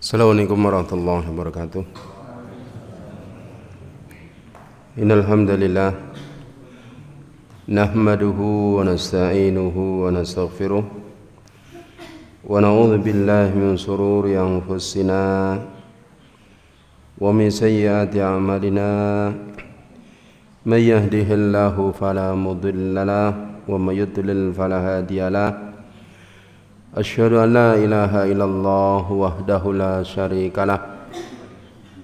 Assalamualaikum warahmatullahi wabarakatuh. Innal hamdalillah nahmaduhu wa nasta'inuhu wa nastaghfiruh wa na'udzu billahi min shururi anfusina wa min sayyiati a'malina. May yahdihillahu fala mudilla lahu wa may yudlil fala hadiya lahu. Asyhadu an la ilaha illallah wahdahu la syarika lah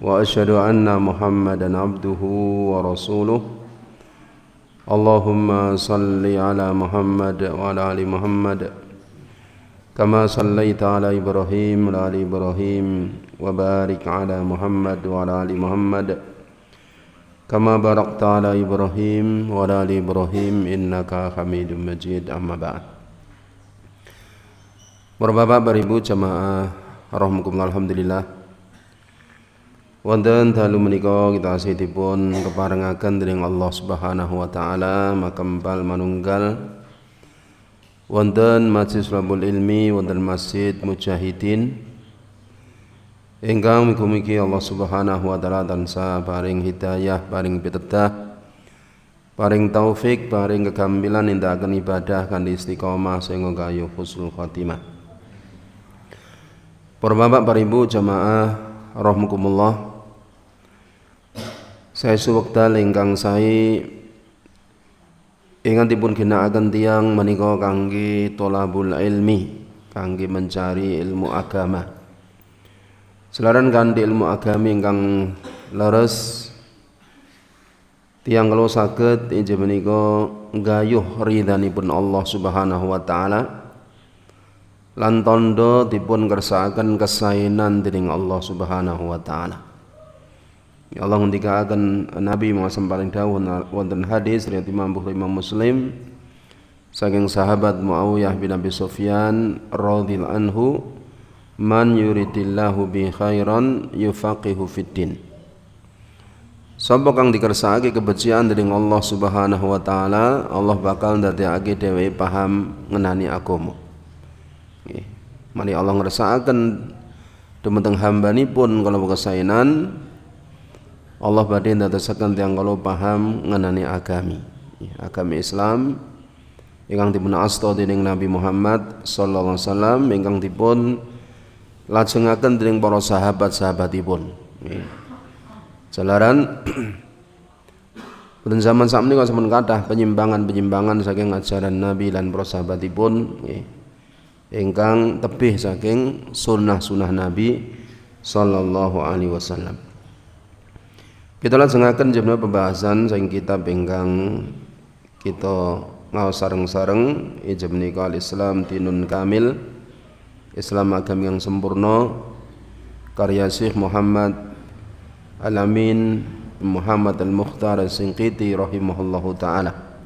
wa asyhadu anna Muhammadan abduhu wa rasuluh. Allahumma salli ala Muhammad wa ala ali Muhammad kama sallaita ala Ibrahim wa ala ali Ibrahim wa barik ala Muhammad wa ala ali Muhammad kama barakta ala Ibrahim wa ala ali Ibrahim innaka Hamidum Majid. Amma ba'd. Bapak beribu jamaah rahmukumullah, alhamdulillah. Wonten dalu menika kita asihipun keparengaken dening Allah Subhanahu wa taala makempal manunggal wonten Majelis Talabul Ilmi, wonten Masjid Mujahidin ingkang mugi-mugi Allah Subhanahu wa taala tansah paring hidayah, paring pitedah, paring taufik, paring kegambilan nindakaken ibadah kanthi istiqomah sehingga kayuh husnul khotimah. Para bapak, para ibu jamaah rahmukumullah, saya suwekdal ingkang sae ingkang ginakaken tiyang menika kangge thalabul ilmi, kangge mencari ilmu agama. Selaran kanthi ilmu agami ingkang leres, tiyang kula saged inggih menika nggayuh ridhanipun Allah Subhanahu wa taala lan tondo dipun kersakaken kesaenan dening Allah Subhanahu wa taala. Ya Allah ngendikaken Nabi Muhammad paling dawuh wonten hadis riwayat Imam Bukhari Imam Muslim saking sahabat Muawiyah bin Abi Sufyan radhiyallahu anhu, man yuridillahu bi khairan yufaqihu fiddin. Sapa kang dikersakake kebencian dening Allah Subhanahu wa taala, Allah bakal ndadekake dheweke paham ngenani agama. Mari Allah ngersakaken dumateng hambanipun kalau kesaenan, Allah badhe ndadosaken tiyang kala paham ngenani agami, agami Islam ingkang dipun asta dening Nabi Muhammad sallallahu alaihi wasallam ingkang dipun lajengaken dening para sahabat-sahabatipun. Jalaran pada zaman sakmenika sampun kathah penyimpangan-penyimpangan saking ajaran Nabi lan para sahabatipun ingkang tebih saking sunnah-sunnah Nabi sallallahu alaihi wasallam. Kita lajengaken jemna pembahasan saking kitab ingkang kita ngaos sareng-sareng inggih menika Al-Islam Dinun Kamil, Islam agama yang sempurna, karya Syekh Muhammad Al-Amin Muhammad Al-Mukhtar As-Sinqiti rahimahullahu taala.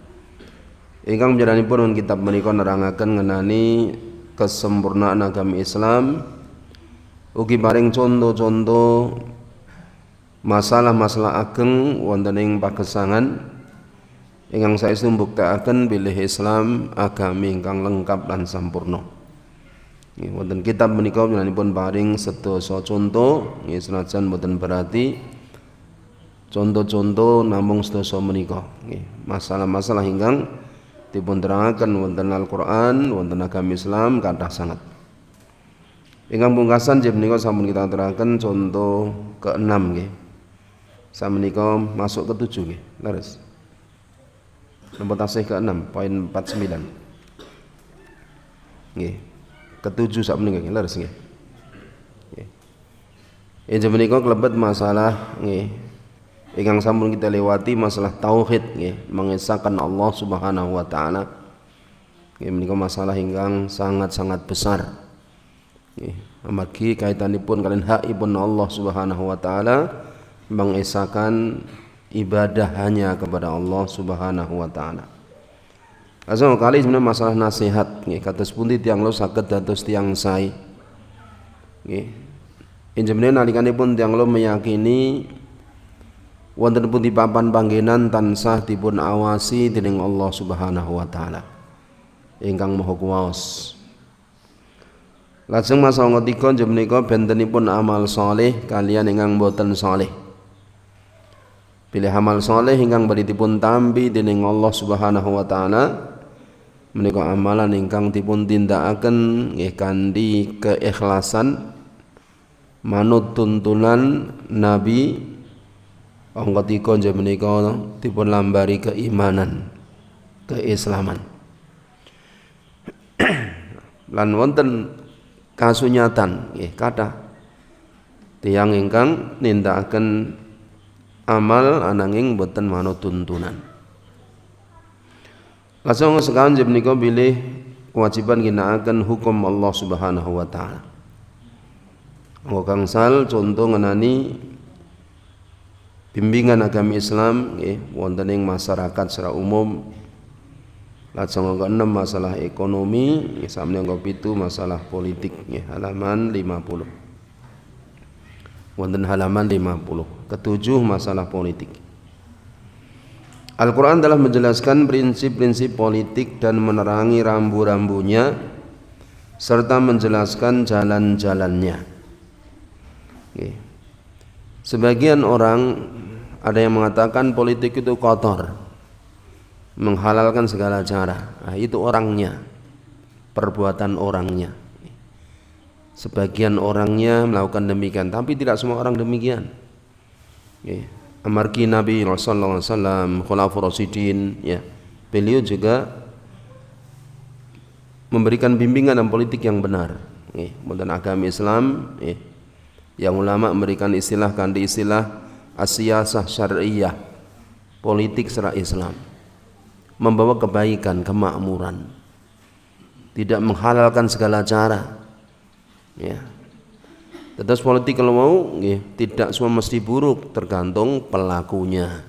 Ingkang panjenenganipun kitab menika nerangaken ngenani kesempurnaan agama Islam, ugi paring contoh-contoh masalah-masalah ageng wonten ing pagesangan ingkang saestu mbuktekaken bilih Islam agami ingkang lengkap lan sampurna. Wonten kitab menika panjenenganipun paring sedasa contoh, senajan boten berarti contoh-contoh namung sedasa menika. Masalah-masalah ingkang dipun terangaken wonten Al-Qur'an, wonten agama Islam kathah sanget. Ingkang pungkasan nggih menika sampun kita terangkan contoh ke-6 nggih. Samenika masuk ke-7 nggih. Leres. Nomor tasih ke-6 poin 49. Nggih. Ke-7 samenika nggih, leres nggih. Nggih. Inggih menika klebet masalah nggih ingkang sampun kita lewati, masalah tauhid nggih, mengesahkan Allah Subhanahu wa taala. Nggih menika masalah ingkang sangat-sangat besar. Nggih, amargi kaitanipun kalian hakipun Allah Subhanahu wa taala, mengesahkan ibadah hanya kepada Allah Subhanahu wa taala. Asal kali sebenarnya masalah nasihat nggih, kados pundi tiyang lo saged dados tiyang sae. Nggih. Inggih menika nalikanipun tiyang lo meyakini wonten pundi papan panggenan tansah dipun awasi dening Allah Subhanahu wa taala ingkang maha kuwaos. Lajeng masalah ketiga nggih menika bentenipun amal saleh kaliyan ingkang boten saleh. Pilih amal saleh ingkang badhe dipun tampi dening Allah Subhanahu wa taala menika amalan ingkang dipun tindakaken nggih kanthi keikhlasan manut tuntunan Nabi. Angka 3 nggih menika dipun lambari keimanan, keislaman. Lan wonten kasunyatan nggih kathah tiyang ingkang nindakaken amal ananging boten manut tuntunan. Langsung sekawan nggih menika bilih kewajiban ginakaken hukum Allah Subhanahu wa taala. Gangsal contoh ngenani bimbingan agama Islam nggih wonten ing masyarakat secara umum. Lajeng angka 6 masalah ekonomi, sampeyan angka 7 masalah politik nggih halaman 50. Wonten halaman 50. Ketujuh masalah politik. Al-Quran telah menjelaskan prinsip-prinsip politik dan menerangi rambu-rambunya serta menjelaskan jalan-jalannya. Oke. Sebagian orang ada yang mengatakan politik itu kotor, menghalalkan segala cara. Nah, itu orangnya, perbuatan orangnya. Sebagian orangnya melakukan demikian, tapi tidak semua orang demikian. Oke. Amargi Nabi sallallahu alaihi wasallam, Khulafaur Rasyidin, ya, beliau juga memberikan bimbingan dan politik yang benar. Tentang agama Islam, yang ulama memberikan istilah kanthi istilah as-siyasah syar'iyyah, politik secara Islam, membawa kebaikan, kemakmuran, tidak menghalalkan segala cara. Ya. Tetes politik kalau mau tidak semua mesti buruk, tergantung pelakunya.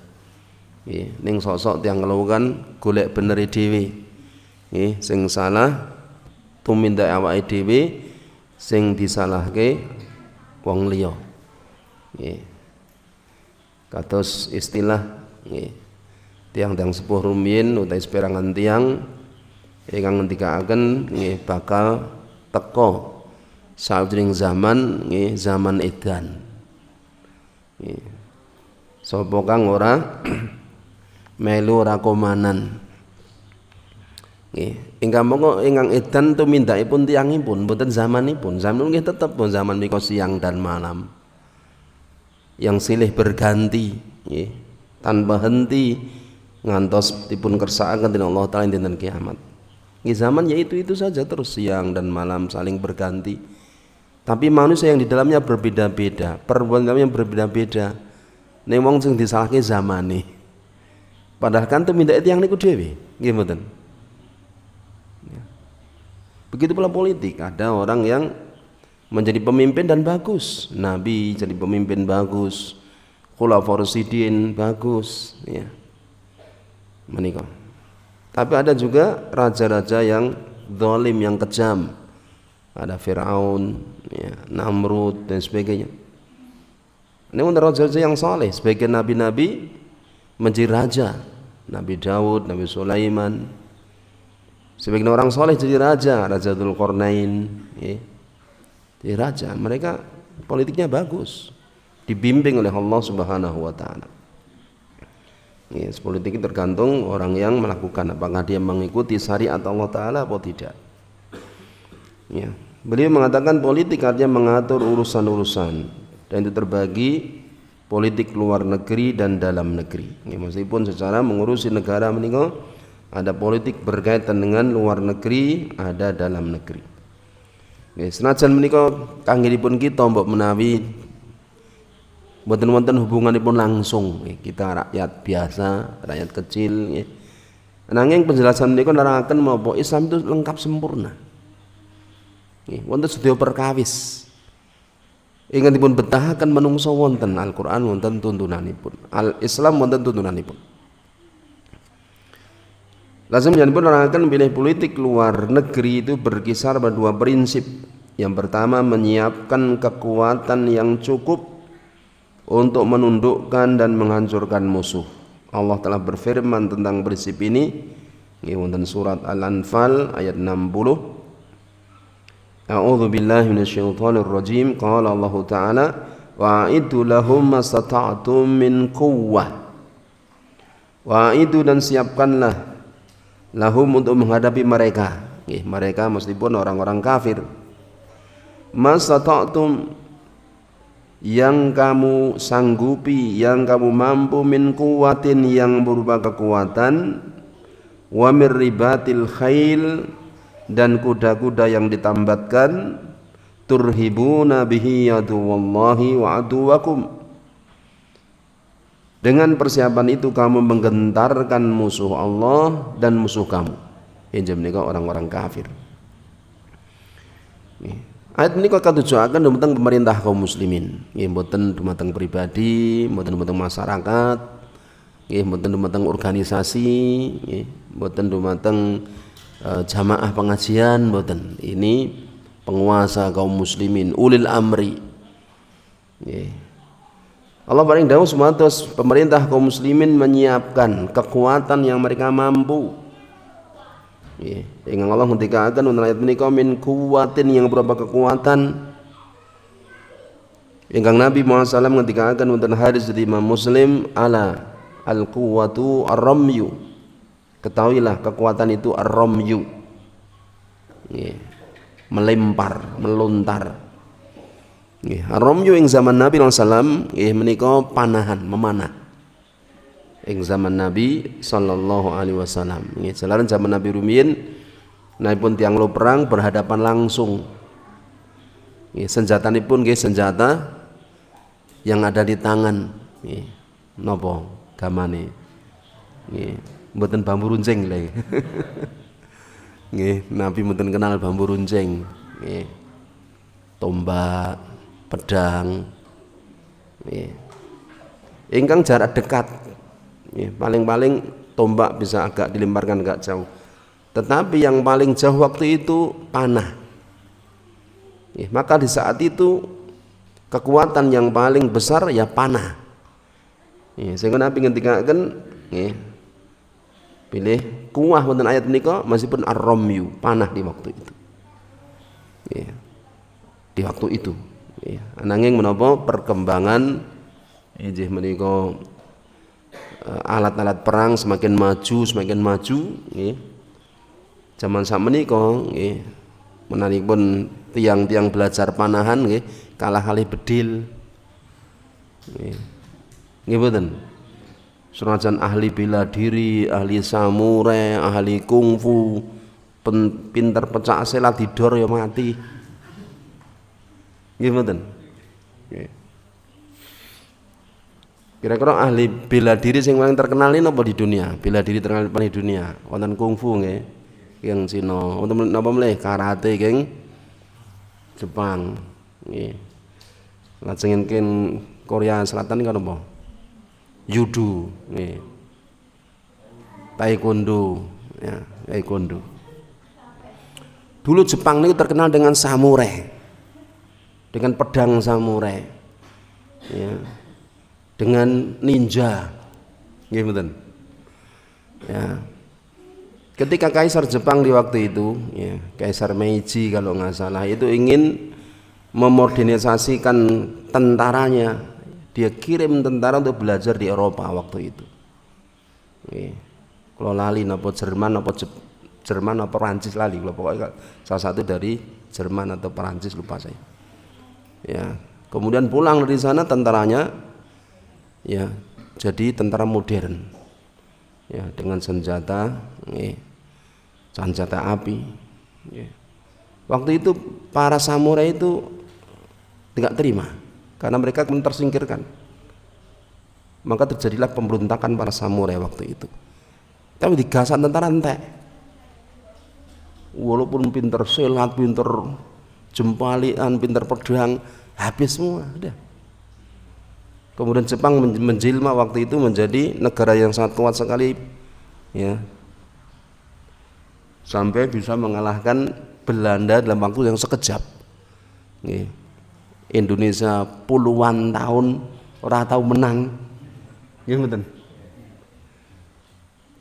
Ning sosok tiang kan golek beneri dhewe. Sing salah tumindak awake dhewe, sing disalahke wong liya. Kados istilah tiang-tiang sepuh rumiyin utawi seperangan tiang ingkang ngendikaken bakal teka sajroning zaman zaman edan. Sapa kang ora melu ora komanan. Ingkang mongko ingkang edan tumindakipun tiyangipun mboten zamanipun. Zaman nggih tetep zaman menika siang dan malam. Yang silih berganti tanpa henti ngantos dipun kersakaken dening Allah taala dinten kiamat. Zaman ya itu saja terus siang dan malam saling berganti. Tapi manusia yang di dalamnya berbeda-beda, perbuatan dalamnya berbeda-beda. Ning wong sing disalahke zamane. Padahal kan tumindak tiyang niku dhewe, nggih mboten. Begitu pula politik, ada orang yang menjadi pemimpin dan bagus. Nabi jadi pemimpin bagus, Khulafaur Rasyidin bagus, ya. Menika. Tapi ada juga raja-raja yang zalim, yang kejam. Ada Firaun, ya, Namrud dan sebagainya. Ini untuk raja-raja yang saleh. Sebagian nabi-nabi menjadi raja. Nabi Daud, Nabi Sulaiman. Sebagian orang saleh jadi raja, Raja Dzulqarnain, ya. Jadi raja. Mereka politiknya bagus, dibimbing oleh Allah Subhanahu wa taala. Ya, politik tergantung orang yang melakukan, apakah dia mengikuti syariat Allah taala atau tidak. Ya. Beliau mengatakan politik artinya mengatur urusan-urusan, dan itu terbagi politik luar negeri dan dalam negeri. Ya, meskipun secara mengurusi negara menika ada politik berkaitan dengan luar negeri, ada dalam negeri. Ya, senajan menika kanggihipun kita mbok menawi mboten wonten hubunganipun langsung kita rakyat biasa, rakyat kecil. Nanging penjelasan menika nerangaken menapa Islam itu lengkap sempurna. Wonten sedaya perkawis ingkang dipun betahaken manungsa wonten Al-Qur'an, wonten tuntunanipun. Al-Islam wonten tuntunanipun. Lazim janipun nerangaken pilih politik luar negeri itu berkisar pada dua prinsip. Yang pertama, menyiapkan kekuatan yang cukup untuk menundukkan dan menghancurkan musuh. Allah telah berfirman tentang prinsip ini wonten surat Al-Anfal ayat 60. A'udzu billahi minasyaitonir rajim. Qala Allah Ta'ala wa'iddu lahum mastata'tum min quwwah. Wa'idu dan siapkanlah lahum untuk menghadapi mereka. Mereka meskipun orang-orang kafir. Mastata'tum yang kamu sanggupi, yang kamu mampu, min quwwatin yang berupa kekuatan, wa mir ribatil khail dan kuda-kuda yang ditambatkan, turhibuna bihi aduwallahi wa aduwakum. Dengan persiapan itu kamu menggentarkan musuh Allah dan musuh kamu. Ini menika orang-orang kafir. Ayat ini kok katujuaken dumateng pemerintah kaum muslimin. Nggih mboten dumateng pribadi, mboten dumateng masyarakat, nggih mboten dumateng organisasi, nggih mboten dumateng jamaah pengajian, mboten. Ini penguasa kaum muslimin, ulil amri. Nggih. Allah paling dahulu sumados pemerintah kaum muslimin menyiapkan kekuatan yang mereka mampu. Ingkang Allah ngendikaken wonten ayat menika min kuwatin yang berupa kekuatan. Ingkang Nabi Muhammad SAW ngendikaken wonten hadis dari Imam Muslim, ala al quwwatu ar-ramyu. Ketahuilah kekuatan itu ar-ramyu. Melempar, melontar. Ar-ramyu ing zaman Nabi sallallahu menika panahan, memanah. Ing zaman Nabi sallallahu alaihi wasallam. Nggih, jalaran zaman Nabi rumiyin naipun tiyang lo perang berhadapan langsung. Nggih, senjatanipun nggih senjata yang ada di tangan. Nggih, napa gamane? Nggih, mboten bambu runcing lho. Nggih, Nabi mboten kenal bambu runcing. Nggih. Tombak, pedang, ingkang jarak dekat, paling-paling tombak bisa agak dilemparkan agak jauh, tetapi yang paling jauh waktu itu panah. Maka di saat itu kekuatan yang paling besar ya panah. Sehingga Nabi ngendikaken pilih kuwah wonten ayat menika meskipun ar-ramyu, panah di waktu itu. Di waktu itu. Ananging menapa perkembangan inggih menika alat-alat perang semakin maju nggih. Zaman sakmenika nggih menanipun tiang-tiang belajar panahan nggih kalah kalih bedil. Nggih mboten. Senajan ahli bela diri, ahli samurai, ahli kungfu, pinter pecah silat didor ya mati. Nggih mboten. Kira-kira ahli bela diri sing paling terkenal ini napa di dunia? Bela diri terkenal di dunia. Wonten kungfu nggih, yang Cina. Wonten napa meneh karate king Jepang. Nggih. Lajengipun Korea Selatan kan napa? Judo, nggih. Taekwondo, ya, taekwondo. Dulu Jepang niku terkenal dengan samurai. Dengan pedang samurai, ya, dengan ninja, gitu. Ya. Ketika Kaisar Jepang di waktu itu, ya, Kaisar Meiji kalau nggak salah, itu ingin memodernisasikan tentaranya, dia kirim tentara untuk belajar di Eropa waktu itu. Kalau lali, napa Jerman, apa Perancis lali, kalau pokoknya salah satu dari Jerman atau Perancis lupa saya. Ya, kemudian pulang dari sana tentaranya ya jadi tentara modern ya dengan senjata api ya. Waktu itu para samurai itu tidak terima karena mereka tersingkirkan, maka terjadilah pemberontakan para samurai waktu itu. Tapi digasak tentara entek, walaupun pinter silat, pinter jempalian, pinter pedang, habis semua udah. Kemudian Jepang menjelma waktu itu menjadi negara yang sangat kuat sekali ya, sampai bisa mengalahkan Belanda dalam waktu yang sekejap. Indonesia puluhan tahun ora tahu menang, ya betul.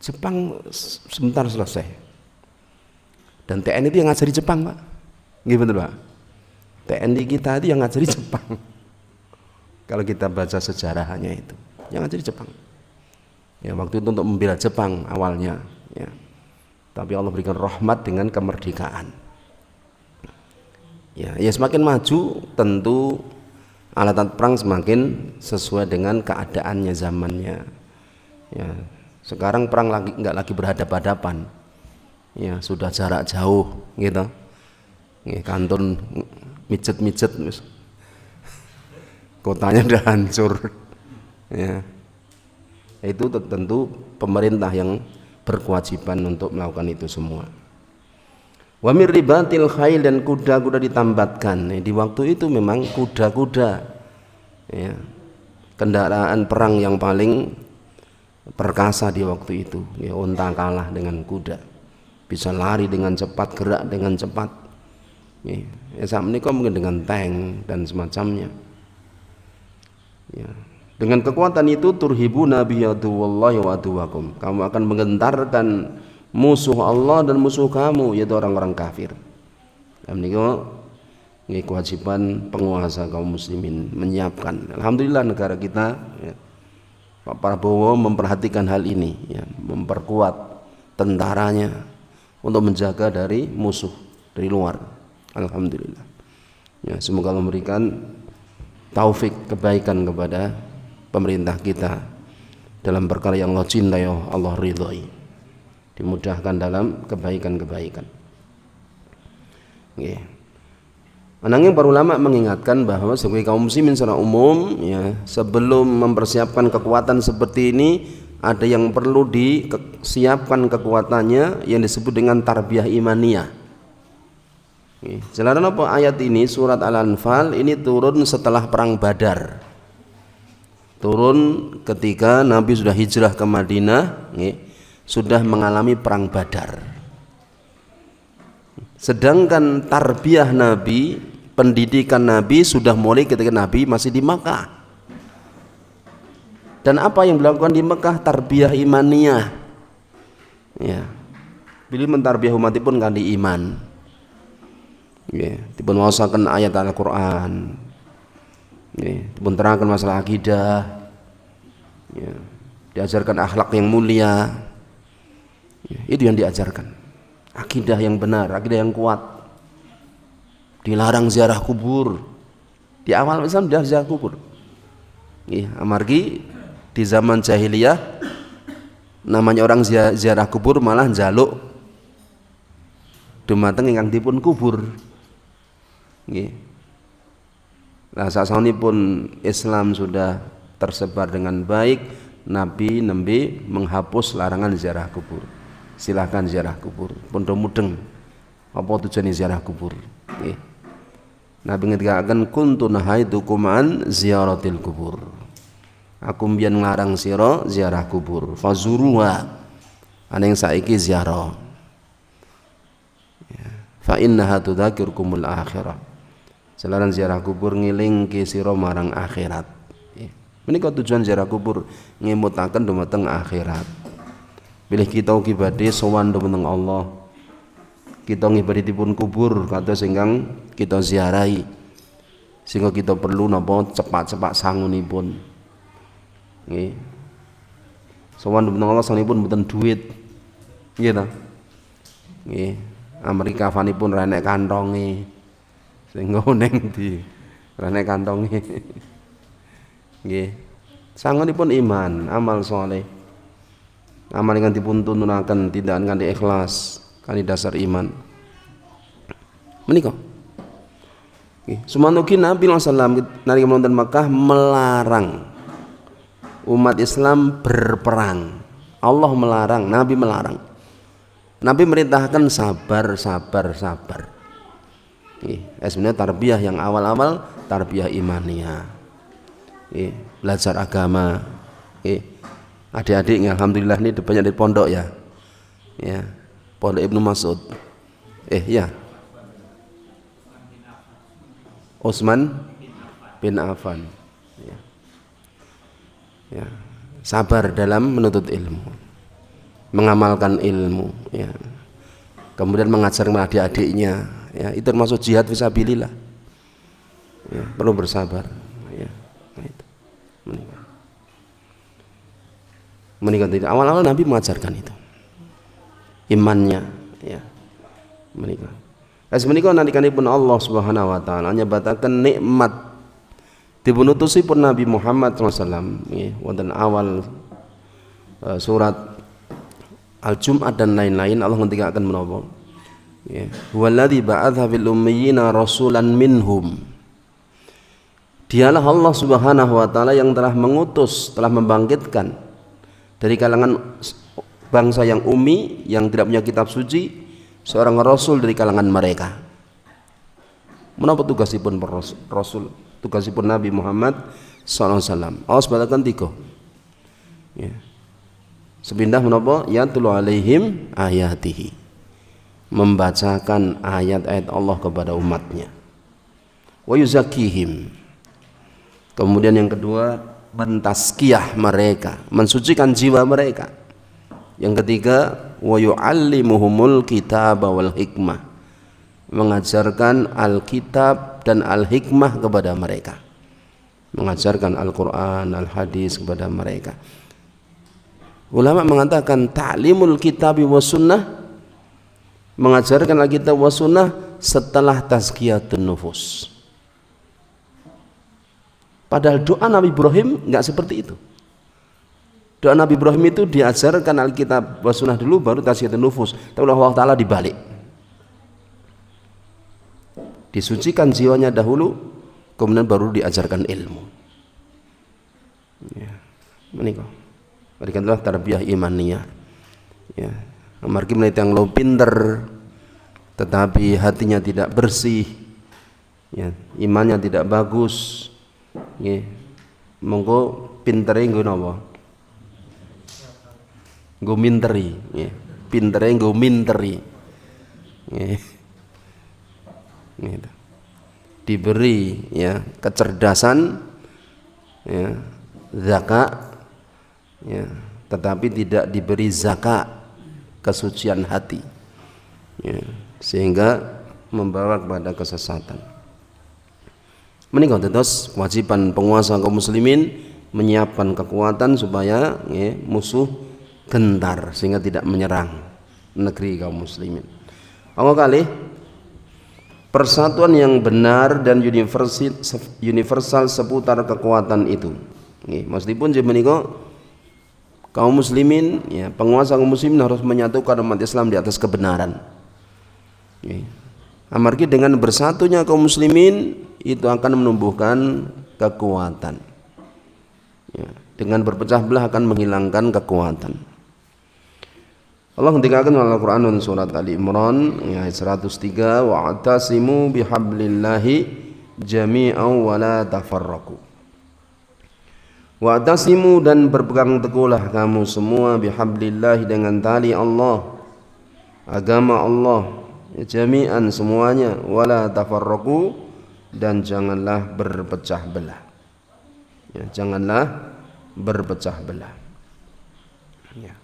Jepang sebentar selesai. Dan TNI itu yang ngajari Jepang, Pak. Nggih betul Pak. TNI kita itu yang ngajari Jepang. Kalau kita baca sejarahnya itu, yang ngajari Jepang. Ya waktu itu untuk membela Jepang awalnya, ya. Tapi Allah berikan rahmat dengan kemerdekaan. Ya, ya semakin maju tentu alat perang semakin sesuai dengan keadaannya zamannya. Ya, sekarang perang nggak lagi berhadapan-hadapan. Ya, sudah jarak jauh gitu. Ya, kantun mijet-mijet kotanya udah hancur. Ya. Itu tentu pemerintah yang berkewajiban untuk melakukan itu semua. Wa mir ribatil khail, dan kuda-kuda ditambatkan. Di waktu itu memang kuda-kuda, ya, kendaraan perang yang paling perkasa di waktu itu. Ya, unta kalah dengan kuda, bisa lari dengan cepat, gerak dengan cepat. Ya, saat ini mungkin dengan tank dan semacamnya. Ya. Dengan kekuatan itu turhibuna biyaduwallahi wa aduwakum, kamu akan menggentarkan musuh Allah dan musuh kamu, yaitu orang-orang kafir. Dan ini kewajiban penguasa kaum muslimin menyiapkan. Alhamdulillah negara kita, ya, Pak Prabowo memperhatikan hal ini, ya, memperkuat tentaranya untuk menjaga dari musuh dari luar. Alhamdulillah. Ya, semoga Allah memberikan taufik kebaikan kepada pemerintah kita dalam perkara yang Allah cintai, Allah ridhoi, dimudahkan dalam kebaikan-kebaikan. Yeah. Anangnya para ulama mengingatkan bahwa sebagai kaum muslimin secara umum, ya, sebelum mempersiapkan kekuatan seperti ini, ada yang perlu disiapkan kekuatannya yang disebut dengan tarbiyah imaniyah. Jelaran apa ayat ini? Surat Al-Anfal ini turun setelah perang Badar. Turun ketika Nabi sudah hijrah ke Madinah, sudah mengalami perang Badar. Sedangkan tarbiyah Nabi, pendidikan Nabi sudah mulai ketika Nabi masih di Makkah. Dan apa yang dilakukan di Makkah? Tarbiyah imaniyah. Ya. Beliau mentarbiyah umatipun kanthi iman. Ya, dipun waosaken ayat Al-Qur'an. Ya, dipun terangkan masalah akidah. Ya, diajarkan akhlak yang mulia. Ya, itu yang diajarkan. Akidah yang benar, akidah yang kuat. Dilarang ziarah kubur. Di awal Islam dia ziarah kubur. Ya, amargi di zaman jahiliyah namanya orang ziarah kubur malah njaluk dumateng ingkang dipun kubur. Nggih. Nah, sasampunipun Islam sudah tersebar dengan baik, Nabi nembe menghapus larangan ziarah kubur. Silahkan ziarah kubur. Pun mudeng apa tujuan ziarah kubur. Nggih. Nabi ngendikaken kuntu nahaitukum an ziyaratil kubur. Aku mbiyen nglarang sira ziarah kubur. Fazuruha. Aning saiki ziarah. Ya. Fa innaha tudzakirkumul akhirah. Selaran ziarah kubur ngilingke sira marang akhirat. Menika tujuan ziarah kubur, ngemutaken dumateng akhirat. Bilih kita ugi badhe sowan dumateng Allah. Kita ngibaditipun kubur kados ingkang kita ziarahi. Sehingga kita perlu napa cepat-cepat sangunipun. Nggih. Sowan dumateng Allah sangunipun mboten duit. Nggih ta? Nggih. Amerika fanipun ra nek kantonge. Sehingga neng di rene kantongi. Nggih. Sangunipun iman, amal soleh. Amal ingkang dipun tununaken tindakan kanthi ikhlas, kanthi dasar iman. Menika. Nggih. Sumanugi Nabi sallallahu alaihi wasallam nalika wonten Makkah melarang umat Islam berperang. Allah melarang, Nabi melarang. Nabi merintahkan sabar. Sebenarnya tarbiyah yang awal-awal tarbiyah imaniyah. Belajar agama. Adik-adik alhamdulillah ini banyak di pondok ya. Ya. Pondok Ibnu Mas'ud. Ya. Utsman bin Affan. Ya. Sabar dalam menuntut ilmu. Mengamalkan ilmu, ya. Kemudian mengajar adik-adiknya, ya, itu termasuk jihad fisabilillah. Ya, perlu bersabar. Ya, nah itu. Menikah tidak. Awal-awal Nabi mengajarkan itu. Imannya, ya, menikah. Menikah nalikanipun Allah Subhanahu wa taala nyebataken nikmat dipunutosipun Nabi Muhammad SAW, ya, wonten awal surat Al-Jum'ah dan lain-lain Allah ngendikaken menapa? Ya, huwallazi ba'atha fil ummiyina rasulan minhum. Dialah Allah Subhanahu wa taala yang telah mengutus, telah membangkitkan dari kalangan bangsa yang ummi yang tidak punya kitab suci seorang rasul dari kalangan mereka. Menapa tugasipun rasul? Tugasipun Nabi Muhammad sallallahu alaihi wasallam. Allah sebatakan 3. Ya. Sepindah menapa? Yatlu alaihim ayatihi. Membacakan ayat-ayat Allah kepada umatnya. Wa yuzakkihim. Kemudian yang kedua, mentazkiyah mereka, mensucikan jiwa mereka. Yang ketiga, wa yu'allimuhumul kitab wal hikmah, mengajarkan Alkitab dan Al-Hikmah kepada mereka, mengajarkan Al-Quran, Al-Hadis kepada mereka. Ulama mengatakan ta'limul kitab wa sunnah, mengajarkan Alkitab wa sunnah setelah tazkiyatun nufus. Padahal doa Nabi Ibrahim enggak seperti itu. Doa Nabi Ibrahim itu diajarkan Alkitab wa sunnah dulu baru tazkiyatun nufus. Tapi Allah Ta'ala dibalik. Disucikan jiwanya dahulu, kemudian baru diajarkan ilmu. Ya, menikah. Berikanlah tarbiyah imaniyah. Ya, amargi menit yang lo pinter, tetapi hatinya tidak bersih, ya, imannya tidak bagus. Ya, monggo pintere nggo napa? Nggo minteri, ya. Pintere nggo minteri. Ya. Gitu. Diberi ya kecerdasan, ya, zakat, ya, tetapi tidak diberi zakat kesucian hati, ya, sehingga membawa kepada kesesatan. Menikah terus kewajiban penguasa kaum muslimin menyiapkan kekuatan supaya, ya, musuh gentar sehingga tidak menyerang negeri kaum muslimin. Awal kali persatuan yang benar dan universal seputar kekuatan itu. Meskipun menika kaum muslimin, ya, penguasa kaum muslimin harus menyatukan umat Islam di atas kebenaran. Amargi dengan bersatunya kaum muslimin itu akan menumbuhkan kekuatan. Ya, dengan berpecah belah akan menghilangkan kekuatan. Allah ngendikaken dalam Al-Qur'an surat Ali Imran ayat 103, wa'tasimu bihablillahi jami'an wa la tafarraqu. Wa'tasimu, dan berpegang teguhlah kamu semua bihablillahi dengan tali Allah, agama Allah, jami'an semuanya, wa la tafarraqu, dan janganlah berpecah belah. Ya, janganlah berpecah belah. Ya.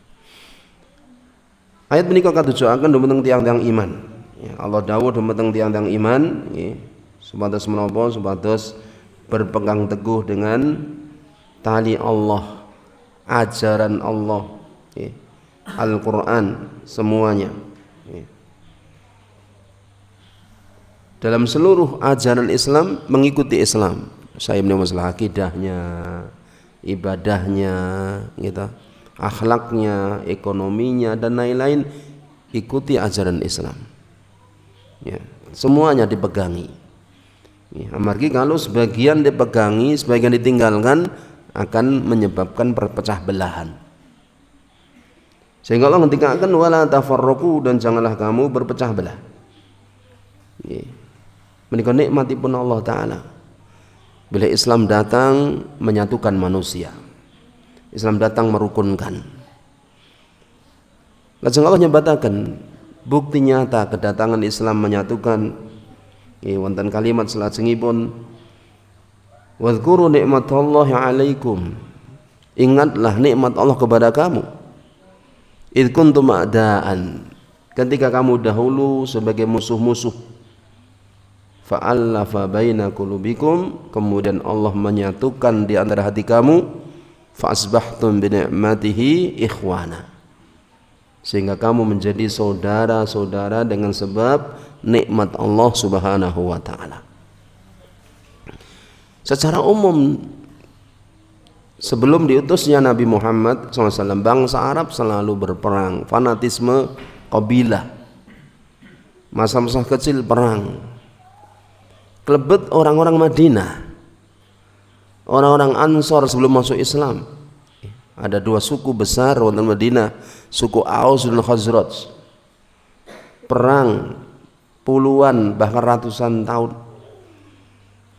Ayat menika katujuaken dumateng tiang-tiang iman. Ya, Allah dawuh dumateng tiang-tiang iman, ya, supados menapa? Supados berpegang teguh dengan tali Allah, ajaran Allah, ya, Al-Quran semuanya. Ya. Dalam seluruh ajaran Islam mengikuti Islam. Saya menyebut masalah akidahnya, ibadahnya, gitu, akhlaknya, ekonominya, dan lain-lain, ikuti ajaran Islam. Ya, semuanya dipegangi. Ya, amargi kalau sebagian dipegangi, sebagian ditinggalkan, akan menyebabkan perpecah belahan. Sehingga Allah ngendikaken wala tafarraqu, dan janganlah kamu berpecah belah. Ya. Menika nikmatipun Allah Ta'ala. Bila Islam datang menyatukan manusia, Islam datang merukunkan. Lajeng Allah nyebataken bukti nyata kedatangan Islam menyatukan. Wonten kalimat salajengipun, wadhkuru nikmatallahi alaikum, ingatlah nikmat Allah kepada kamu. Idh kuntum a'daan, ketika kamu dahulu sebagai musuh-musuh, fa'allafa baina qulubikum, kemudian Allah menyatukan di antara hati kamu, fa'asbahtum bi ni'matihi ikhwana, sehingga kamu menjadi saudara-saudara dengan sebab nikmat Allah Subhanahu wa taala. Secara umum sebelum diutusnya Nabi Muhammad SAW, bangsa Arab selalu berperang, fanatisme kabilah, masa-masa kecil perang. Kelebet orang-orang Madinah, orang-orang Ansor sebelum masuk Islam. Ada dua suku besar wonten Madinah, suku Aus dan Khazraj. Perang puluhan bahkan ratusan tahun.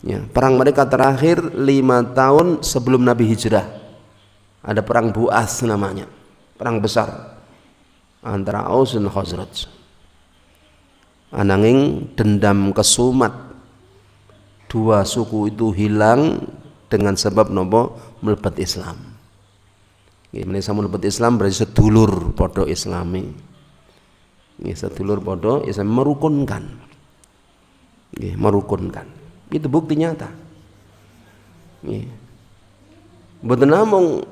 Ya, perang mereka terakhir 5 tahun sebelum Nabi hijrah. Ada perang Bu'as namanya, perang besar antara Aus dan Khazraj. Ananging dendam kesumat dua suku itu hilang dengan sebab nopo mlebet Islam. Indonesia mlebet Islam berarti sedulur podo Islami. Sedulur podo Islam, merukunkan. Merukunkan. Itu bukti nyata. Mboten namung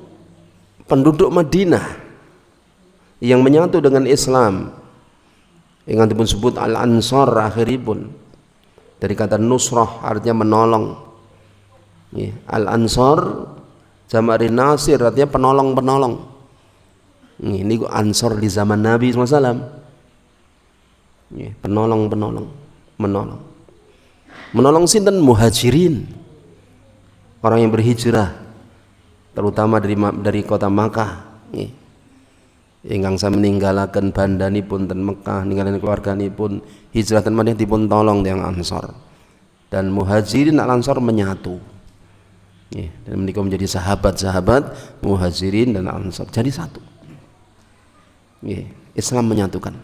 penduduk Madinah yang menyatu dengan Islam, yang dipun sebut Al-Ansar akhiripun, dari kata nusrah artinya menolong. Al-Ansar jamak nasir artinya penolong-penolong. Ini Ansar di zaman Nabi SAW. Penolong-penolong, menolong. Menolong sinten? Muhajirin, orang yang berhijrah, terutama dari kota Makkah. Ingkang saya meninggalkan bandanipun ten Mekah, ninggalkan keluarganipun hijrah ten Madinah, dipun tolong tiyang Ansor, dan Muhajirin dan Ansor menyatu. Dan menikah menjadi sahabat-sahabat Muhajirin dan Ansor, jadi satu. Islam menyatukan.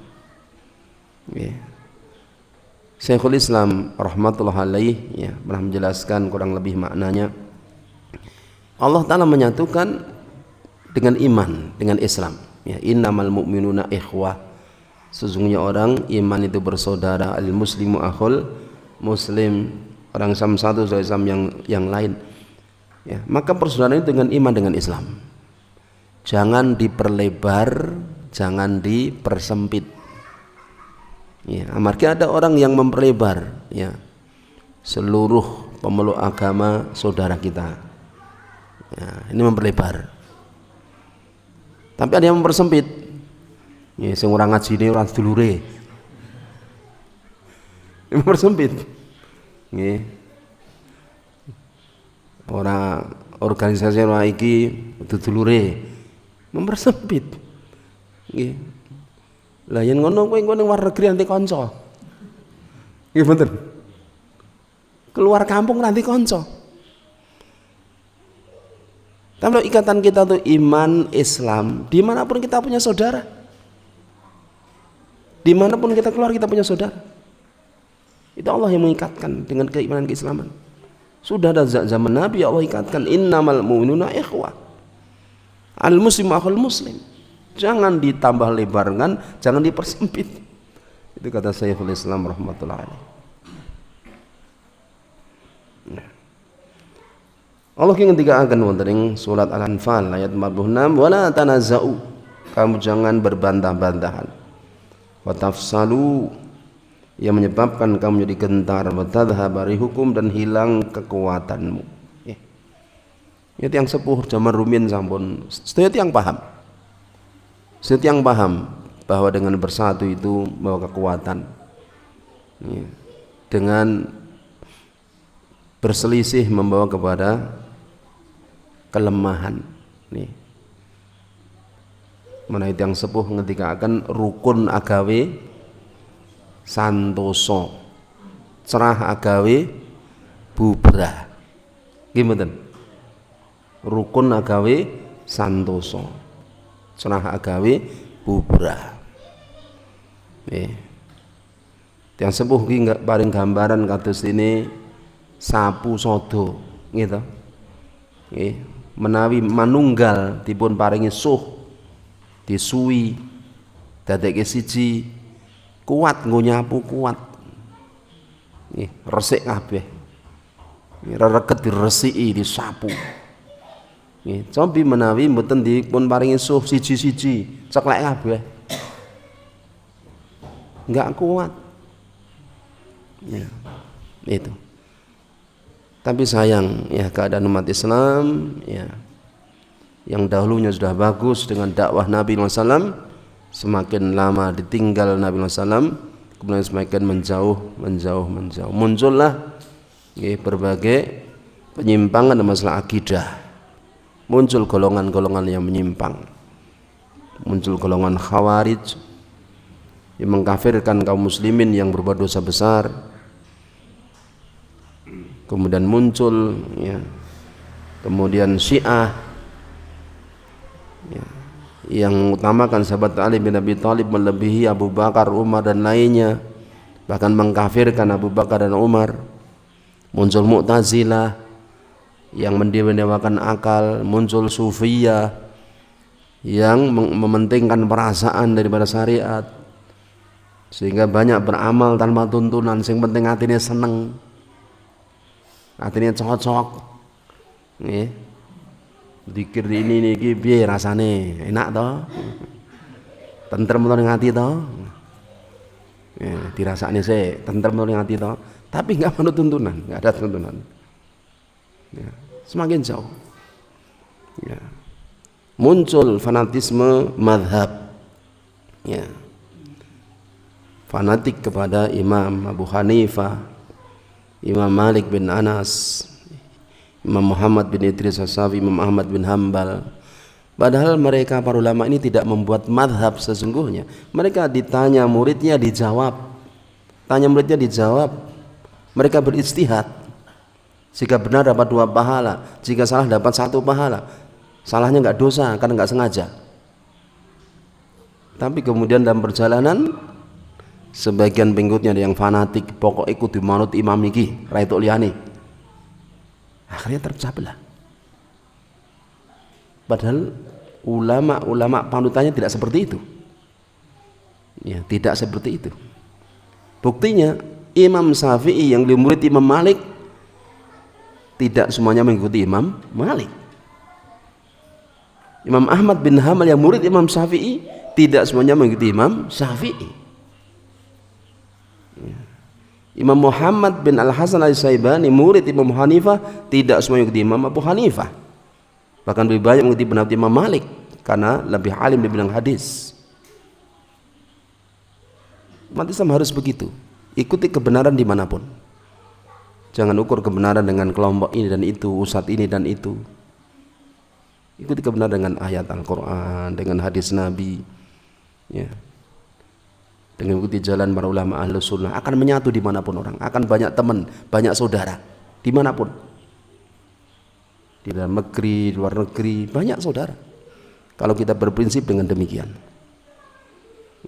Syekhul Islam rahmatullah alaih pernah menjelaskan kurang lebih maknanya. Allah Ta'ala menyatukan dengan iman, dengan Islam. Innamal mu'minuna ikhwah, sesungguhnya orang iman itu bersaudara. Al muslimu akhul muslim, orang Islam satu dari Islam yang lain. Maka persaudaraan itu dengan iman, dengan Islam. Jangan diperlebar, jangan dipersempit. Amarga ada orang yang memperlebar, seluruh pemeluk agama saudara kita. Ini memperlebar. Tapi ada yang mempersempit. Sing ora ngajine ora sedulure. Mempersempit. Ora organisasi ora iki sedulure. Mempersempit. Lah yen ngono kowe ning luar negeri anti kanca. Nggih mboten. Keluar kampung nanti kanca. Tapi ikatan kita tuh iman, Islam, dimanapun kita punya saudara, dimanapun kita keluar kita punya saudara. Itu Allah yang mengikatkan dengan keimanan, keislaman. Sudah ada zaman Nabi Allah ikatkan, innamal mu'minuna ikhwah, al muslim akhul muslim. Jangan ditambah lebarkan, jangan dipersempit. Itu kata Syekhul Islam rahmatullahi alaih. Allah ketika akan wonten ing surat Al-Anfal ayat 46, wala tanaza'u, kamu jangan berbantah-bantahan, wa tafsalu, yang menyebabkan kamu jadi gentar, wa tadhhaba rihukum, dan hilang kekuatanmu. Itu yang sepuh zaman rumiyin sampun sedaya yang paham. Sedaya yang paham bahwa dengan bersatu itu membawa kekuatan. Dengan berselisih membawa kepada kelemahan. Mana itu yang sepuh ketika akan rukun agawe santoso, cerah agawe bubrah. Gimana? Rukun agawe santoso, cerah agawe bubrah. Yang sepuh ki nggak paling gambaran kados ini sapu sodo, gitu. Menawi manunggal dipun paringi suh, disuwi, dadekke siji, kuat nggo nyapu kuat. Nggih, resik kabeh. Rereget diresiki, disapu. Nggih, cobi menawi mboten dipun paringi suh siji-siji, ceklek kabeh. Enggak kuat. Ya, itu. Tapi sayang ya keadaan umat Islam ya yang dahulunya sudah bagus dengan dakwah Nabi SAW, semakin lama ditinggal Nabi SAW, kemudian semakin menjauh. Muncullah ya, berbagai penyimpangan dalam masalah akidah. Muncul golongan-golongan yang menyimpang. Muncul golongan Khawarij yang mengkafirkan kaum muslimin yang berbuat dosa besar. Kemudian muncul ya, kemudian Syiah ya, yang mengutamakan sahabat Ali bin Abi Thalib melebihi Abu Bakar, Umar dan lainnya, bahkan mengkafirkan Abu Bakar dan Umar. Muncul Mu'tazilah yang mendewakan akal. Muncul Sufiyah yang mementingkan perasaan daripada syariat, sehingga banyak beramal tanpa tuntunan, sing penting hatinya seneng, hatinya cocok. Nggih. Zikir ini niki piye rasane? Enak to? Tentrem to ning ati to? Ya, dirasakne sik, tentrem to ning ati to. Tapi enggak manut tuntunan, enggak ada tuntunan. Ya, semakin jauh. Ya. Muncul fanatisme mazhab. Ya. Fanatik kepada Imam Abu Hanifah, Imam Malik bin Anas, Imam Muhammad bin Idris As-Safi, Imam Ahmad bin Hambal. Padahal mereka para ulama ini tidak membuat madhab sesungguhnya. Mereka ditanya muridnya dijawab, tanya muridnya dijawab. Mereka beristihad. Jika benar dapat 2 pahala, jika salah dapat 1 pahala. Salahnya enggak dosa karena enggak sengaja. Tapi kemudian dalam perjalanan sebagian pengikutnya ada yang fanatik, pokok ikut dimanut imam iki, ra itu liyane. Akhirnya terpecah belah. Padahal ulama-ulama panutannya tidak seperti itu. Ya, tidak seperti itu. Buktinya Imam Syafi'i yang murid Imam Malik tidak semuanya mengikuti Imam Malik. Imam Ahmad bin Hambal yang murid Imam Syafi'i tidak semuanya mengikuti Imam Syafi'i. Imam Muhammad bin Al-Hasan Al-Syaibani murid Imam Hanifah tidak semuanya mengikuti Imam Abu Hanifah. Bahkan lebih banyak mengikuti pendapat Imam Malik karena lebih alim di bidang hadis. Umat Islam harus begitu, ikuti kebenaran dimanapun. Jangan ukur kebenaran dengan kelompok ini dan itu, ustadz ini dan itu. Ikuti kebenaran dengan ayat Al-Quran, dengan hadis Nabi, ya. Dengan ikuti jalan para ulama ahlu sunnah, akan menyatu dimanapun orang, akan banyak teman, banyak saudara dimanapun, di dalam negeri, di luar negeri, banyak saudara kalau kita berprinsip dengan demikian.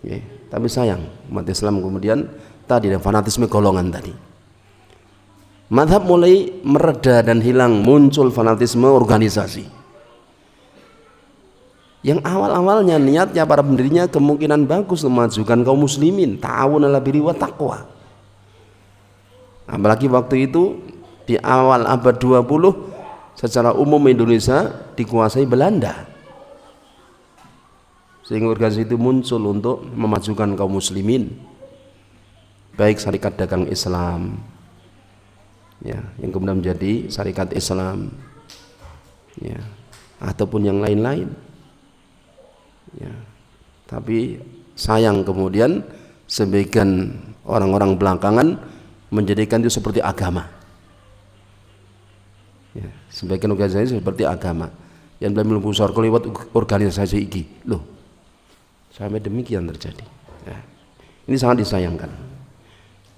Ya, tapi sayang umat Islam kemudian tadi dan fanatisme golongan tadi, madhab mulai mereda dan hilang, muncul fanatisme organisasi yang awal-awalnya niatnya para pendirinya kemungkinan bagus memajukan kaum muslimin, ta'awun 'alal birri wat taqwa. Apalagi waktu itu di awal abad 20 secara umum Indonesia dikuasai Belanda, sehingga organisasi itu muncul untuk memajukan kaum muslimin, baik Syarikat Dagang Islam ya, yang kemudian menjadi Syarikat Islam ya, ataupun yang lain-lain ya. Tapi sayang kemudian sebagian orang-orang belakangan menjadikan itu seperti agama ya, sebagian organisasi seperti agama yang belum besar kelewat organisasi iki loh, sampai demikian terjadi ya. Ini sangat disayangkan,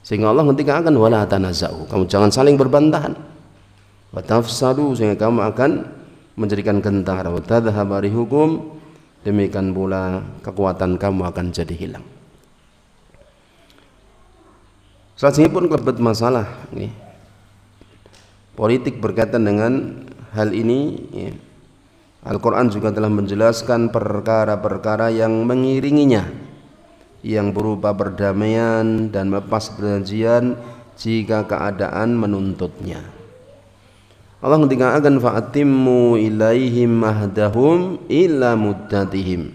sehingga Allah ngendikan wala tanaza'u, kamu jangan saling berbantahan, wa tafsadu, sehingga kamu akan menjadikan gentar, wa tadhhabu rihukum, demikian pula kekuatan kamu akan jadi hilang. Selanjutnya pun kelebet masalah nih, politik berkaitan dengan hal ini ya. Al-Quran juga telah menjelaskan perkara-perkara yang mengiringinya, yang berupa perdamaian dan melepas perjanjian jika keadaan menuntutnya. Allah ngendikaken fa'atimmu ilaihim mahdahum ila muddatihim.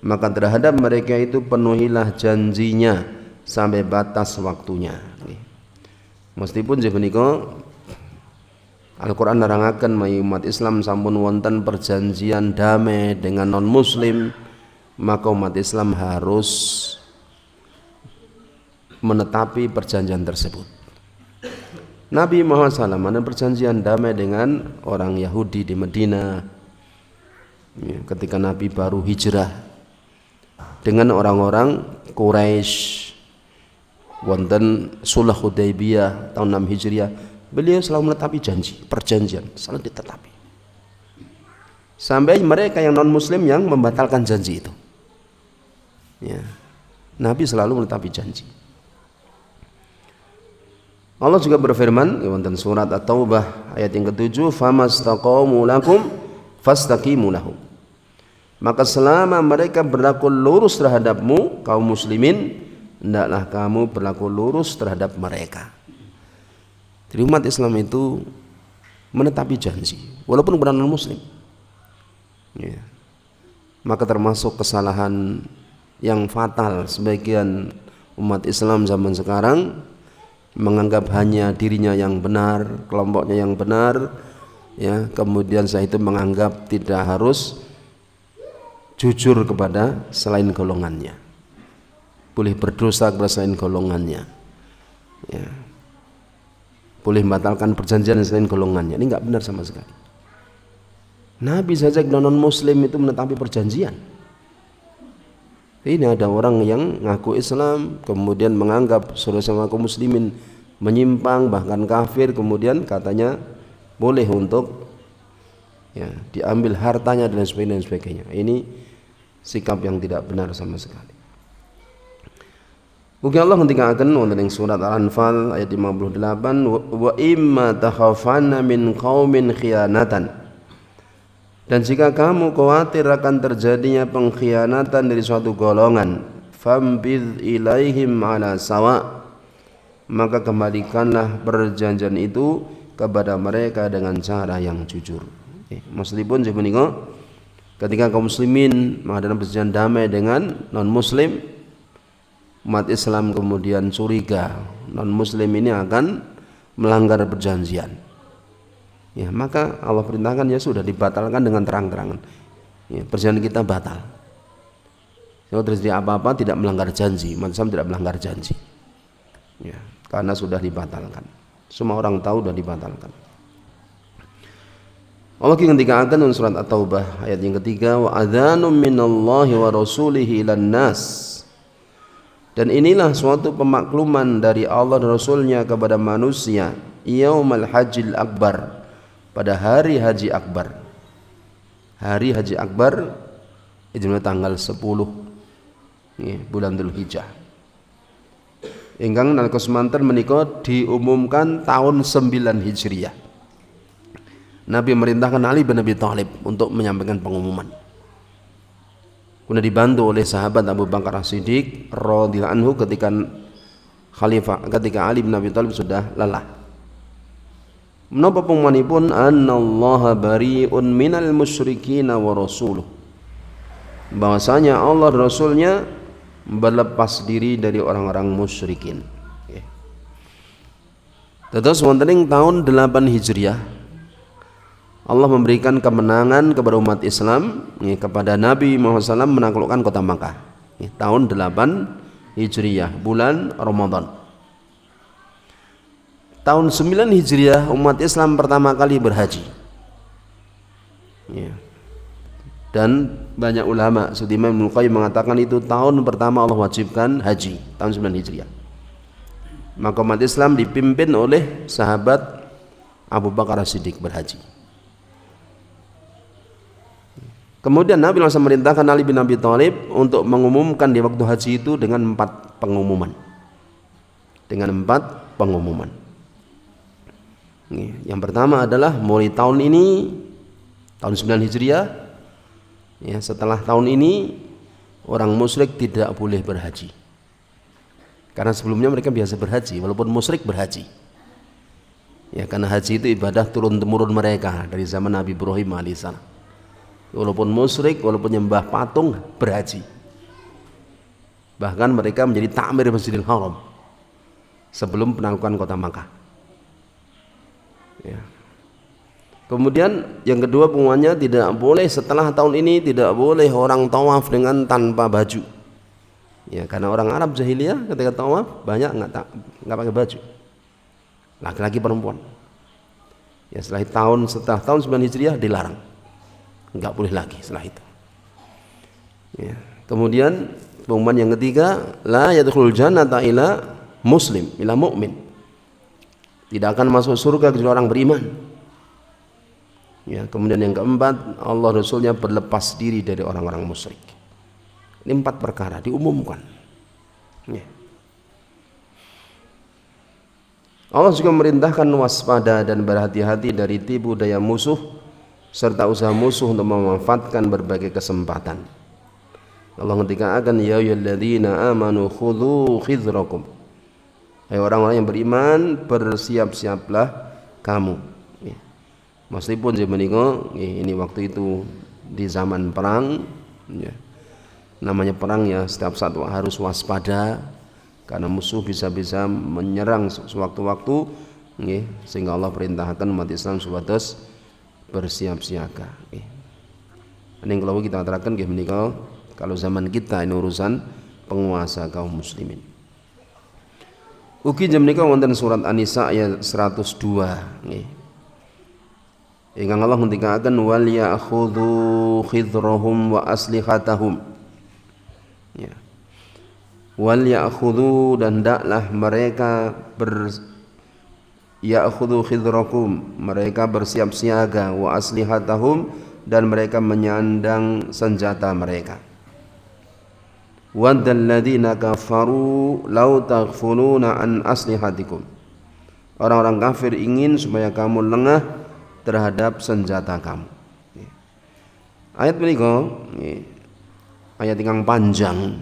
Maka terhadap mereka itu penuhilah janjinya sampai batas waktunya. Meskipun jemenika Al-Quran nerangaken mai umat Islam sampun wonten perjanjian damai dengan non muslim, maka umat Islam harus menetapi perjanjian tersebut. Nabi Muhammad SAW ada perjanjian damai dengan orang Yahudi di Medina ketika Nabi baru hijrah, dengan orang-orang Quraisy wonten sulh Hudaybiyah tahun 6 Hijriah. Beliau selalu menetapi janji, perjanjian selalu ditetapi. Sampai mereka yang non muslim yang membatalkan janji itu. Ya. Nabi selalu menetapi janji. Allah juga berfirman wonten surat At-Taubah ayat yang ke-7, famastaqamu lakum fastaqimu lahum. Maka selama mereka berlaku lurus terhadapmu kaum muslimin, hendaklah kamu berlaku lurus terhadap mereka. Jadi umat Islam itu menetapi janji walaupun bukan non muslim. Ya. Maka termasuk kesalahan yang fatal sebagian umat Islam zaman sekarang, menganggap hanya dirinya yang benar, kelompoknya yang benar, ya, kemudian saya itu menganggap tidak harus jujur kepada selain golongannya, boleh berdosa kepada selain golongannya, ya, boleh membatalkan perjanjian selain golongannya. Ini enggak benar sama sekali. Nabi saja non muslim itu menetapi perjanjian. Ini ada orang yang ngaku Islam kemudian menganggap saudara kaum muslimin menyimpang bahkan kafir, kemudian katanya boleh untuk ya diambil hartanya dan sebagainya. Ini sikap yang tidak benar sama sekali. Mungkin Allah ngendikaken wonten ing surat Al-Anfal ayat 58, wa imma takhafanna min qaumin khiyanatan. Dan jika kamu khawatir akan terjadinya pengkhianatan dari suatu golongan, fambid ilaihim ala sawa, maka kembalikanlah perjanjian itu kepada mereka dengan cara yang jujur. Meskipun sebenarnya ketika kaum muslimin mengadakan perjanjian damai dengan non muslim, umat Islam kemudian curiga non muslim ini akan melanggar perjanjian. Ya, maka Allah perintahkan ya sudah dibatalkan dengan terang-terangan. Ya, perjanjian kita batal. Kalau terjadi apa-apa tidak melanggar janji, umat Islam tidak melanggar janji. Ya, karena sudah dibatalkan. Semua orang tahu sudah dibatalkan. Allah ketika akan surat At-Taubah ayat yang ketiga, wa adzanum minallahi wa rasulihi ilan nas. Dan inilah suatu pemakluman dari Allah dan Rasulnya kepada manusia, yaumal hajjil akbar, pada hari haji akbar. Hari haji akbar itu tanggal 10 bulan Dzulhijjah. Ingkang nalika semanten menika diumumkan tahun 9 Hijriah. Nabi merintahkan Ali bin Abi Thalib untuk menyampaikan pengumuman. Kemudian dibantu oleh sahabat Abu Bakar As-Siddiq radhiyallahu anhu ketika Ali bin Abi Thalib sudah lelah. Menapa pengumumanipun annallaha bari'un minal musyrikin wa rasuluh, bahwasanya Allah dan Rasulnya berlepas diri dari orang-orang musyrikin. Terus wonten ing tahun 8 Hijriah Allah memberikan kemenangan kepada umat Islam, kepada Nabi Muhammad SAW menaklukkan kota Makkah. Tahun 8 Hijriah bulan Ramadan. Tahun 9 Hijriah umat Islam pertama kali berhaji. Ya. Dan banyak ulama seperti Imam Ibnu Qayyim mengatakan itu tahun pertama Allah wajibkan haji, tahun 9 Hijriah. Maka umat Islam dipimpin oleh sahabat Abu Bakar As-Siddiq berhaji. Kemudian Nabi langsung merintahkan Ali bin Abi Thalib untuk mengumumkan di waktu haji itu dengan 4 pengumuman. Dengan 4 pengumuman. Yang pertama adalah mulai tahun ini, tahun 9 Hijriah, ya, setelah tahun ini orang musyrik tidak boleh berhaji. Karena sebelumnya mereka biasa berhaji, walaupun musyrik berhaji. Ya, karena haji itu ibadah turun-temurun mereka dari zaman Nabi Ibrahim alaihissalam. Walaupun musyrik, walaupun nyembah patung, berhaji. Bahkan mereka menjadi takmir Masjidil Haram sebelum penaklukan kota Makkah. Ya. Kemudian yang kedua pengumumannya, tidak boleh setelah tahun ini tidak boleh orang tawaf dengan tanpa baju. Ya, karena orang Arab jahiliyah ketika tawaf banyak nggak pakai baju, laki-laki perempuan. Ya, setelah tahun 9 Hijriah dilarang, nggak boleh lagi setelah itu. Ya. Kemudian pengumuman yang ketiga, la yadkhulul jannata ila muslim, ila mu'min. Tidak akan masuk surga kecuali orang beriman. Ya, kemudian yang keempat, Allah Rasulnya berlepas diri dari orang-orang musyrik. Ini 4 perkara diumumkan. Ya. Allah juga memerintahkan waspada dan berhati-hati dari tipu daya musuh serta usaha musuh untuk memanfaatkan berbagai kesempatan. Allah ngendikakan, ya ayyuhalladzina amanu khudhu khidrakum. Hai orang-orang yang beriman, bersiap-siaplah kamu. Ya. Meskipun ini waktu itu di zaman perang, ya. Namanya perang ya, setiap saat harus waspada karena musuh bisa-bisa menyerang sewaktu-waktu, ya. Sehingga Allah perintahkan umat Islam supados bersiap siaga. Ya. Ini yang kalau kita katakan kalau zaman kita ini urusan penguasa kaum muslimin. Ugi jam menika wonten surat An-Nisa ayat 102 nggih. Ingkang Allah ngendikaken wal ya'khudhu khidrahum wa aslihatahum. Ya. Wal ya'khudhu, dan hendaklah mereka ya'khudhu khidrakum, mereka bersiap siaga, wa aslihatahum, dan mereka menyandang senjata mereka. Waddal ladzina kafaru law taghfuluna an aslihatikum. Orang-orang kafir ingin supaya kamu lengah terhadap senjata kamu. Ayat menika ayat ingkang panjang.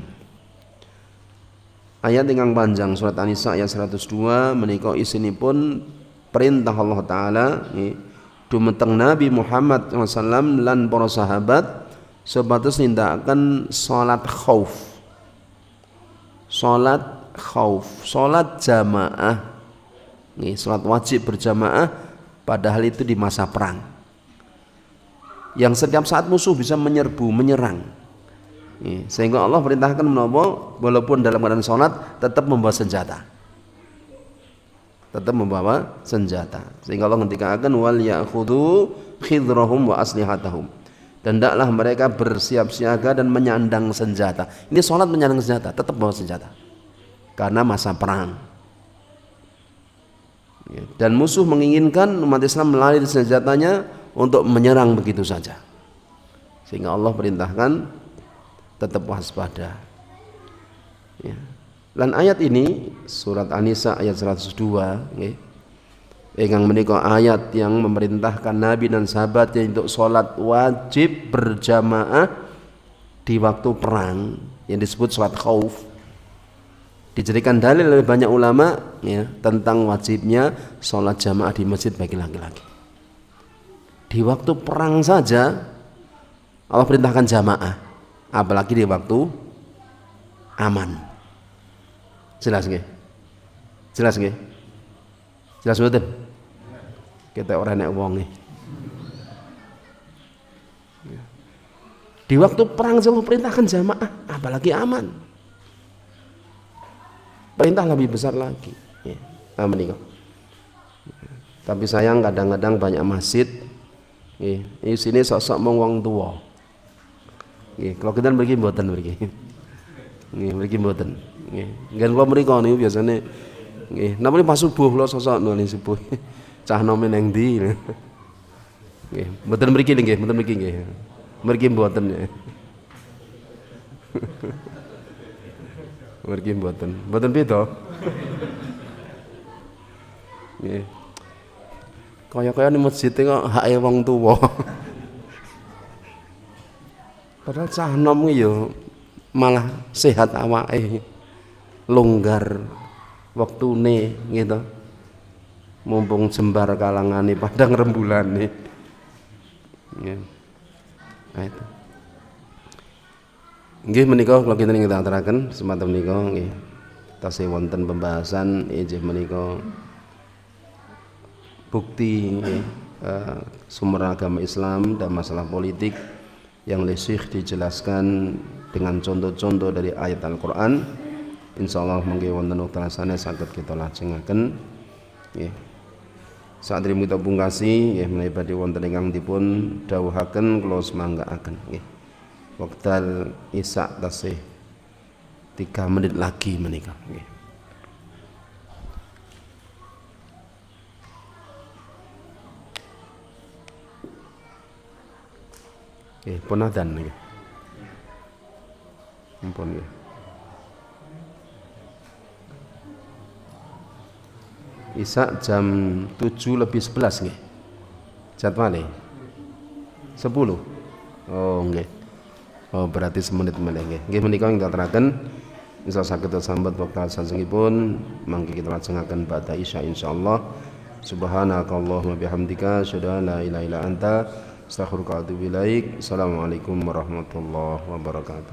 Ayat ingkang panjang surat An-Nisa ayat 102 menika isinipun perintah Allah taala dumateng Nabi Muhammad SAW lan para sahabat sebatas nindakaken salat khauf. Salat khauf, salat jamaah, salat wajib berjamaah, padahal itu di masa perang, yang setiap saat musuh bisa menyerang, sehingga Allah perintahkan menapa, walaupun dalam keadaan salat tetap membawa senjata, sehingga Allah ngendikaken wal ya'khudhu khidrahum wa aslihatahum, dan hendaklah mereka bersiap siaga dan menyandang senjata. Ini sholat menyandang senjata, tetap bawa senjata karena masa perang. Dan musuh menginginkan umat Islam melalui senjatanya untuk menyerang begitu saja, sehingga Allah perintahkan tetap waspada. Dan ayat ini surat An-Nisa ayat 102 ingkang menika ayat yang memerintahkan Nabi dan sahabatnya untuk sholat wajib berjamaah di waktu perang, yang disebut sholat khauf. Dijadikan dalil oleh banyak ulama tentang wajibnya sholat jamaah di masjid bagi laki-laki. Di waktu perang saja Allah perintahkan jamaah, apalagi di waktu aman. Jelas nggih? Jelas betul. Kita orang nek wong di waktu perang Allah perintahkan jamaah, apalagi aman. Perintah lebih besar lagi. Tapi sayang kadang-kadang banyak masjid ini sini sok-sok wong tua. Kalau kita pergi mboten pergi. Pergi mboten. Nggih kula mriko niku biasane namanya pas subuh kula sosok nuli subuh. Cah nome nang ndi? Nggih, mboten mriki nggih, mboten mriki nggih. Mriki mboten ya. Mriki mboten. Mboten beda. Nggih. Kaya-kaya ning masjid kok hake wong tuwa. Padahal cah nom yo malah sehat awake. longgar wektune gitu. Mumpung jembar kalangane padang rembulane. Ya. Nah itu. Nggih menika kula kinten ingkang aturaken sematan menika nggih. Tasih wonten pembahasan inggih menika bukti sumber agama Islam dan masalah politik yang lesih dijelaskan dengan contoh-contoh dari ayat Al-Qur'an. Insyaallah mangke wonten wektasane saged kita lajengaken nggih. Sadèrèngipun kita pungkasi nggih menawi badhe wonten ingkang dipun dawuhaken kula semanggaaken nggih. Wekdal Isya tasih 3 menit lagi menika nggih. Pun adzan nggih. Ampun nggih. Isya jam 7:11 nggih. Jadwale 10. Oh nggih. Oh berarti semenit meneh nggih. Nggih menika ingkang aturaken insyaallah saged sambet wekdal salajengipun mangke kita lajengaken ba'da isya insyaallah. Subhanakallahumma bihamdika asyhadu an la ilaha illa anta astaghfiruka wa atubu ilaik. Assalamualaikum warahmatullahi wabarakatuh.